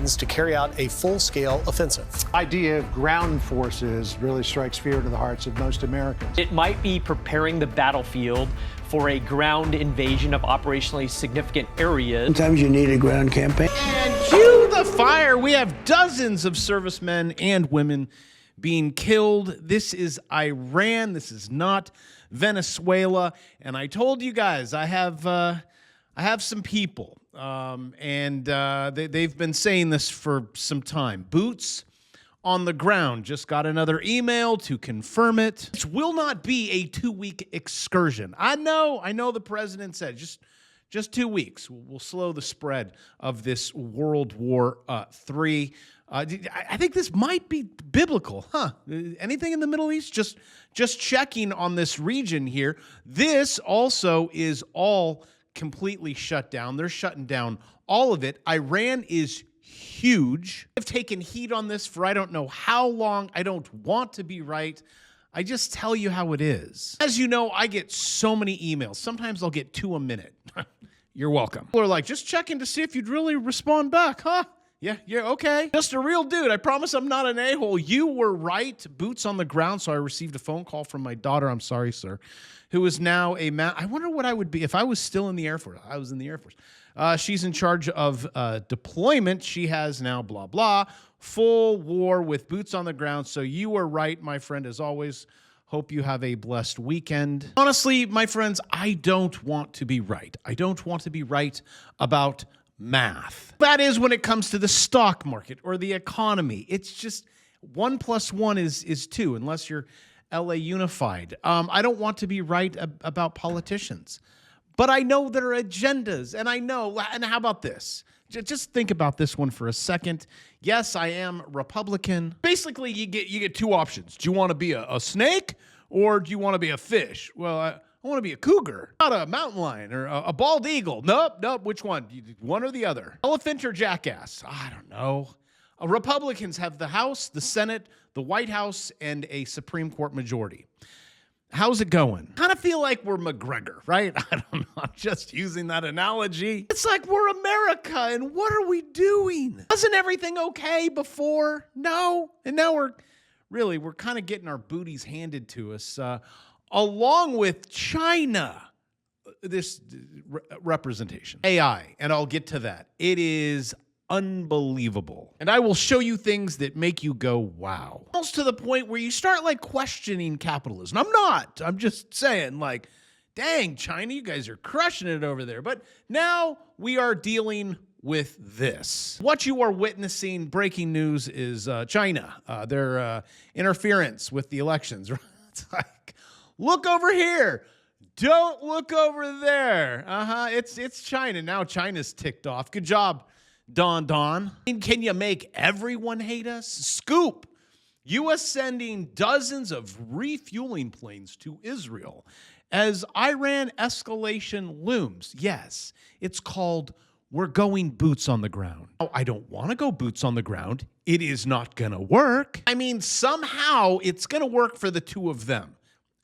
threatens to carry out a full-scale offensive. The idea of ground forces really strikes fear into the hearts of most Americans. It might be preparing the battlefield for a ground invasion of operationally significant areas. Sometimes you need a ground campaign. And cue the fire. We have dozens of servicemen and women being killed. This is Iran. This is not Venezuela. And I told you guys I have some people, and they've been saying this for some time. Boots on the ground. Just got another email to confirm it. It will not be a 2-week excursion. I know the president said just 2 weeks. We'll slow the spread of this World War III. I think this might be biblical, huh? Anything in the Middle East? Just checking on this region here. This also is all completely shut down. They're shutting down all of it. Iran is huge. I've taken heat on this for I don't know how long. I don't want to be right. I just tell you how it is. As you know, I get so many emails. Sometimes I'll get 2 a minute. You're welcome. People are like, just checking to see if you'd really respond back, huh? Yeah, okay. Just a real dude. I promise I'm not an a-hole. You were right. Boots on the ground. So I received a phone call from my daughter. I'm sorry, sir. Who is now I wonder what I would be if I was still in the Air Force. I was in the Air Force. She's in charge of deployment. She has now blah, blah, full war with boots on the ground. So you were right, my friend, as always. Hope you have a blessed weekend. Honestly, my friends, I don't want to be right. I don't want to be right about math. That is when it comes to the stock market or the economy. It's just 1 + 1 is 2, unless you're LA Unified. I don't want to be right about politicians, but I know there are agendas, and how about this? Just think about this one for a second. Yes, I am Republican. Basically, you get 2 options. Do you want to be a snake, or do you want to be a fish? Well, I want to be a cougar, not a mountain lion or a bald eagle. Nope. Which one? One or the other? Elephant or jackass? I don't know. Republicans have the House, the Senate, the White House, and a Supreme Court majority. How's it going? Kind of feel like we're McGregor, right? I don't know. I'm just using that analogy. It's like we're America, and what are we doing? Wasn't everything okay before? No. And now we're kind of getting our booties handed to us, along with China. This representation. AI, and I'll get to that. It is unbelievable. And I will show you things that make you go, wow. Almost to the point where you start questioning capitalism. I'm not. I'm just saying dang, China, you guys are crushing it over there. But now we are dealing with this. What you are witnessing, breaking news, is China. Their interference with the elections. It's like, look over here. Don't look over there. It's China. Now China's ticked off. Good job, Don. Can you make everyone hate us? Scoop. U.S. sending dozens of refueling planes to Israel as Iran escalation looms. Yes, it's called we're going boots on the ground. Oh, I don't want to go boots on the ground. It is not going to work. I mean, somehow it's going to work for the 2 of them,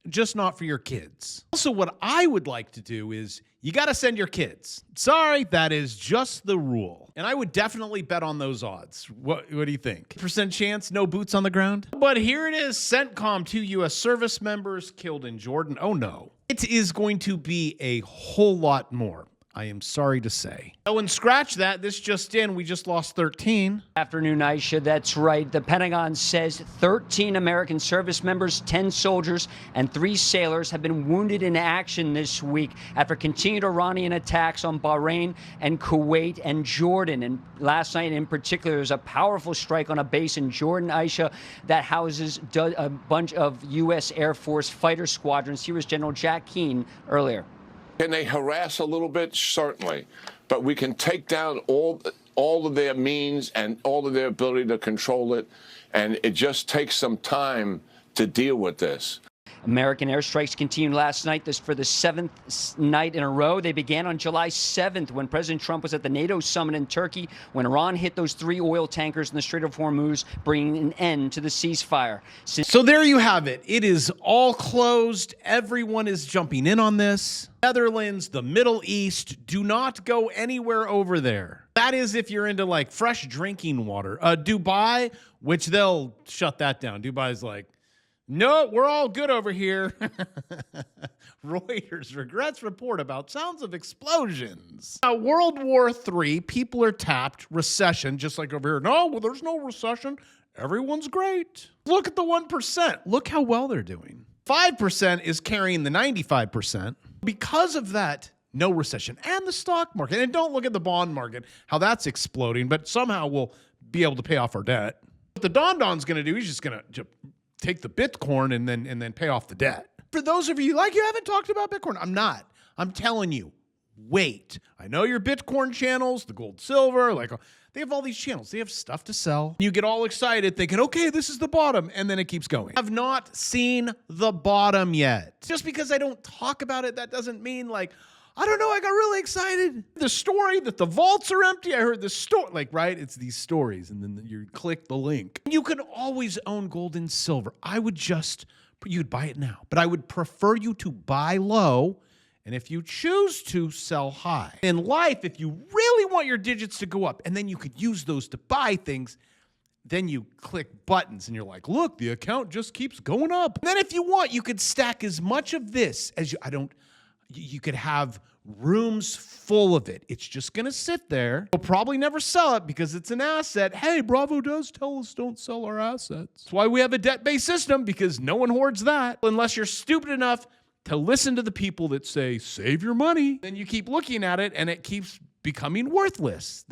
just not for your kids. Also, what I would like to do is you got to send your kids. Sorry, that is just the rule. And I would definitely bet on those odds. What do you think? % chance, no boots on the ground? But here it is. CENTCOM, 2 U.S. service members killed in Jordan. Oh, no. It is going to be a whole lot more, I am sorry to say. Oh, and scratch that. This just in. We just lost 13. Afternoon, Aisha. That's right. The Pentagon says 13 American service members, 10 soldiers, and 3 sailors have been wounded in action this week after continued Iranian attacks on Bahrain and Kuwait and Jordan. And last night in particular, there was a powerful strike on a base in Jordan, Aisha, that houses a bunch of U.S. Air Force fighter squadrons. Here was General Jack Keane earlier. Can they harass a little bit? Certainly. But we can take down all of their means and all of their ability to control it. And it just takes some time to deal with this. American airstrikes continued last night. This for the 7th night in a row. They began on July 7th when President Trump was at the NATO summit in Turkey, when Iran hit those 3 oil tankers in the Strait of Hormuz, bringing an end to the ceasefire. So there you have it. It is all closed. Everyone is jumping in on this. Netherlands, the Middle East, do not go anywhere over there. That is if you're into like fresh drinking water. Dubai, which they'll shut that down. Dubai's like, no, we're all good over here. Reuters regrets report about sounds of explosions. World War III, people are tapped. Recession, just like over here. No, well, there's no recession. Everyone's great. Look at the 1%. Look how well they're doing. 5% is carrying the 95%. Because of that, no recession. And the stock market. And don't look at the bond market, how that's exploding, but somehow we'll be able to pay off our debt. What the Don Don's going to do, he's just going to take the Bitcoin and then pay off the debt. For those of you like, you haven't talked about Bitcoin. I'm not. I'm telling you, wait. I know your Bitcoin channels, the gold, silver, like they have all these channels. They have stuff to sell. You get all excited thinking, okay, this is the bottom. And then it keeps going. I've not seen the bottom yet. Just because I don't talk about it, that doesn't mean like, I don't know, I got really excited. The story that the vaults are empty, I heard the story, like, right? It's these stories, and then you click the link. You can always own gold and silver. You'd buy it now, but I would prefer you to buy low, and if you choose to, sell high. In life, if you really want your digits to go up, and then you could use those to buy things, then you click buttons, and you're like, look, the account just keeps going up. And then if you want, you could stack as much of this as you could have rooms full of it. It's just going to sit there. We'll probably never sell it because it's an asset. Hey, Bravo does tell us don't sell our assets. That's why we have a debt-based system, because no one hoards that. Unless you're stupid enough to listen to the people that say, save your money. Then you keep looking at it and it keeps becoming worthless,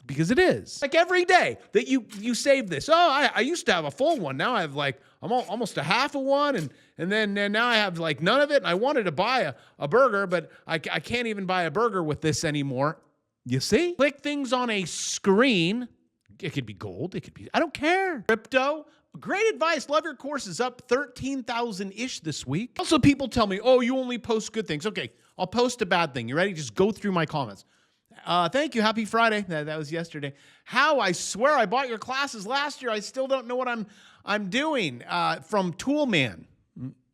because it is. Like every day that you save this. Oh, I used to have a full one. Now I have like, I'm almost a half of one. And then now I have like none of it. And I wanted to buy a burger, but I can't even buy a burger with this anymore. You see? Click things on a screen. It could be gold. It could be, I don't care. Crypto. Great advice. Love your courses up 13,000-ish this week. Also, people tell me, oh, you only post good things. Okay, I'll post a bad thing. You ready? Just go through my comments. Thank you. Happy Friday. That was yesterday. How? I swear I bought your classes last year. I still don't know what I'm doing. From Toolman.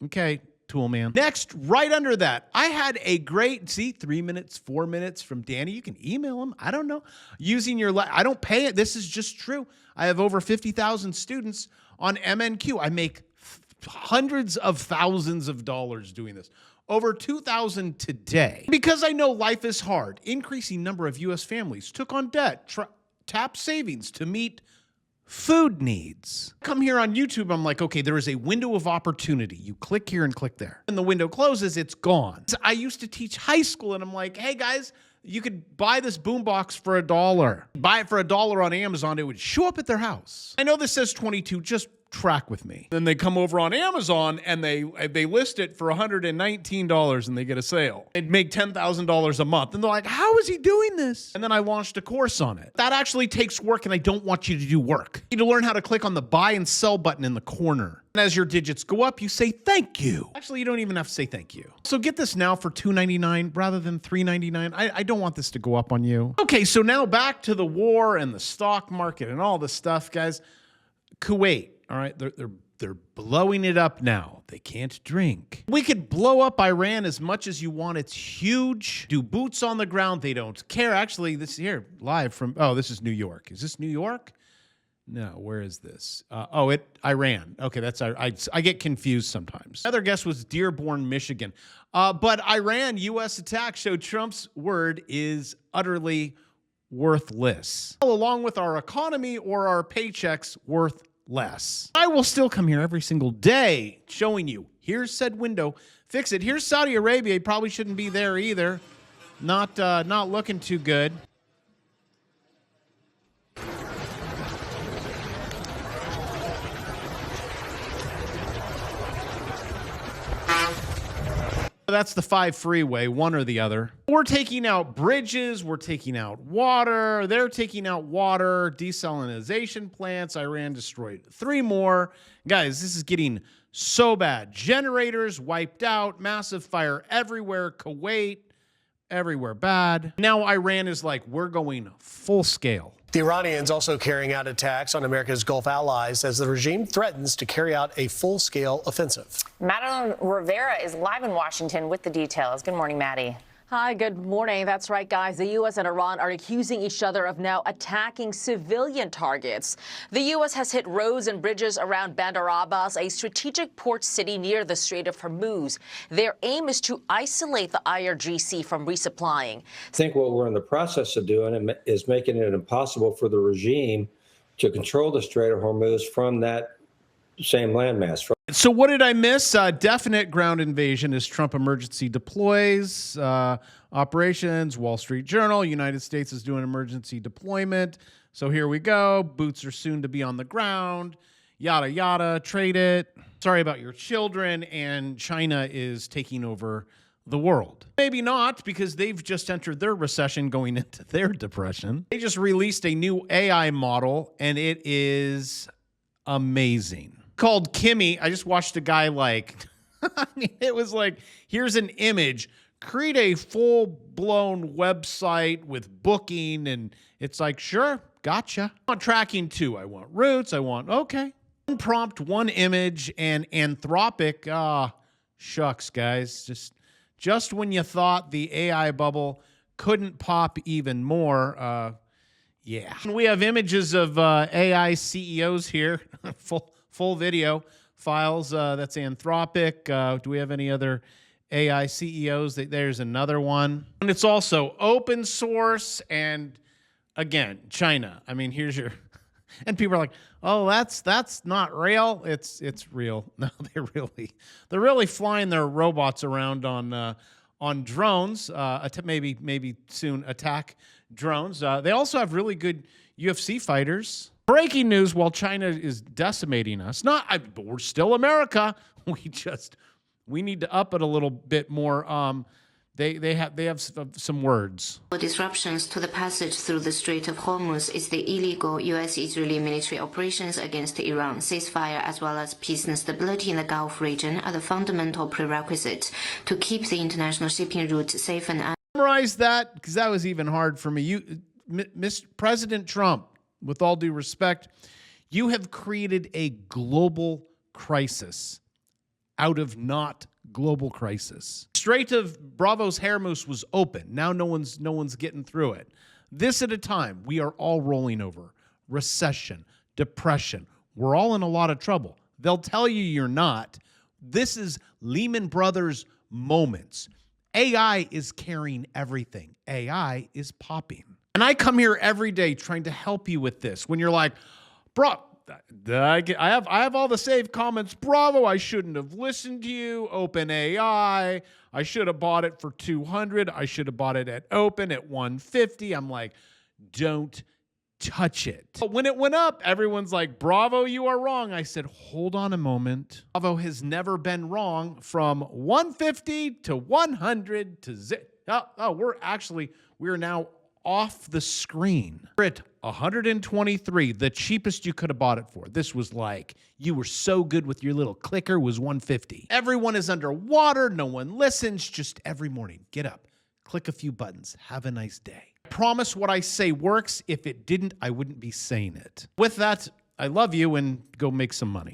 Okay, Toolman. Next, right under that, I had a great, 3 minutes, 4 minutes from Danny. You can email him. I don't know. Using your, I don't pay it. This is just true. I have over 50,000 students on MNQ. I make hundreds of thousands of dollars doing this. Over 2,000 today. Because I know life is hard, increasing number of U.S. families took on debt, tapped savings to meet food needs. Come here on YouTube, I'm like, okay, there is a window of opportunity. You click here and click there. And the window closes, it's gone. I used to teach high school, and I'm like, hey guys, you could buy this boombox for $1. Buy it for $1 on Amazon, it would show up at their house. I know this says 22, just track with me. Then they come over on Amazon and they list it for $119 and they get a sale. They'd make $10,000 a month. And they're like, how is he doing this? And then I launched a course on it. That actually takes work, and I don't want you to do work. You need to learn how to click on the buy and sell button in the corner. And as your digits go up, you say thank you. Actually, you don't even have to say thank you. So get this now for $2.99 rather than $3.99. I don't want this to go up on you. Okay, so now back to the war and the stock market and all this stuff, guys. Kuwait. All right, they're blowing it up now. They can't drink. We could blow up Iran as much as you want. It's huge. Do boots on the ground. They don't care. Actually, this here live from, this is New York. Is this New York? No, where is this? Iran. Okay, that's I get confused sometimes. Another guess was Dearborn, Michigan. But Iran U.S. attack showed Trump's word is utterly worthless, along with our economy or our paychecks worth less. I will still come here every single day showing you, here's said window, fix it. Here's Saudi Arabia. You probably shouldn't be there either. Not looking too good. That's the 5 freeway, one or the other. We're taking out bridges. We're taking out water. They're taking out water. Desalinization plants. Iran destroyed 3 more. Guys, this is getting So bad. Generators wiped out, massive fire everywhere, Kuwait, everywhere bad. Now Iran is like, we're going full scale. The Iranians also carrying out attacks on America's Gulf allies as the regime threatens to carry out a full-scale offensive. Madeline Rivera is live in Washington with the details. Good morning, Maddie. Hi, good morning. That's right, guys. The U.S. and Iran are accusing each other of now attacking civilian targets. The U.S. has hit roads and bridges around Bandar Abbas, a strategic port city near the Strait of Hormuz. Their aim is to isolate the IRGC from resupplying. I think what we're in the process of doing is making it impossible for the regime to control the Strait of Hormuz from that same landmass. So what did I miss? Definite ground invasion as Trump emergency deploys operations. Wall Street Journal, United States is doing emergency deployment. So here we go. Boots are soon to be on the ground. Yada, yada. Trade it. Sorry about your children. And China is taking over the world. Maybe not, because they've just entered their recession going into their depression. They just released a new AI model, and it is amazing. Called Kimmy. I just watched a guy I mean, it was like, here's an image, create a full-blown website with booking, and it's like, sure, gotcha. I want tracking too. I want routes. I want, okay. One prompt, one image, and Anthropic. Shucks, guys. Just when you thought the AI bubble couldn't pop even more, yeah. We have images of AI CEOs here, full video files. That's Anthropic. Do we have any other AI CEOs? There's another one. And it's also open source. And again, China. I mean, here's your, and people are like, oh, that's not real. It's real. No, they're really flying their robots around on drones. Maybe soon attack drones. They also have really good UFC fighters. Breaking news: while China is decimating us, but we're still America. We need to up it a little bit more. They have some words. Disruptions to the passage through the Strait of Hormuz is the illegal U.S.-Israeli military operations against Iran. Ceasefire as well as peace and stability in the Gulf region are the fundamental prerequisites to keep the international shipping route safe and. Summarize that, because that was even hard for me. Mr. President Trump, with all due respect, you have created a global crisis out of not global crisis. Strait of Bravos Hormuz was open. Now no one's getting through it. This at a time, we are all rolling over. Recession, depression. We're all in a lot of trouble. They'll tell you you're not. This is Lehman Brothers moments. AI is carrying everything. AI is popping. And I come here every day trying to help you with this. When you're like, bro, I have all the saved comments. Bravo, I shouldn't have listened to you. OpenAI, I should have bought it for $200. I should have bought it at open at $150. I'm like, don't touch it. But when it went up, everyone's like, bravo, you are wrong. I said, hold on a moment. Bravo has never been wrong. From 150 to 100 to we're now off the screen. We're at 123, the cheapest you could have bought it for. This was like, you were so good with your little clicker, was 150. Everyone is underwater. No one listens. Just every morning, get up, click a few buttons. Have a nice day. I promise what I say works. If it didn't, I wouldn't be saying it. With that, I love you, and go make some money.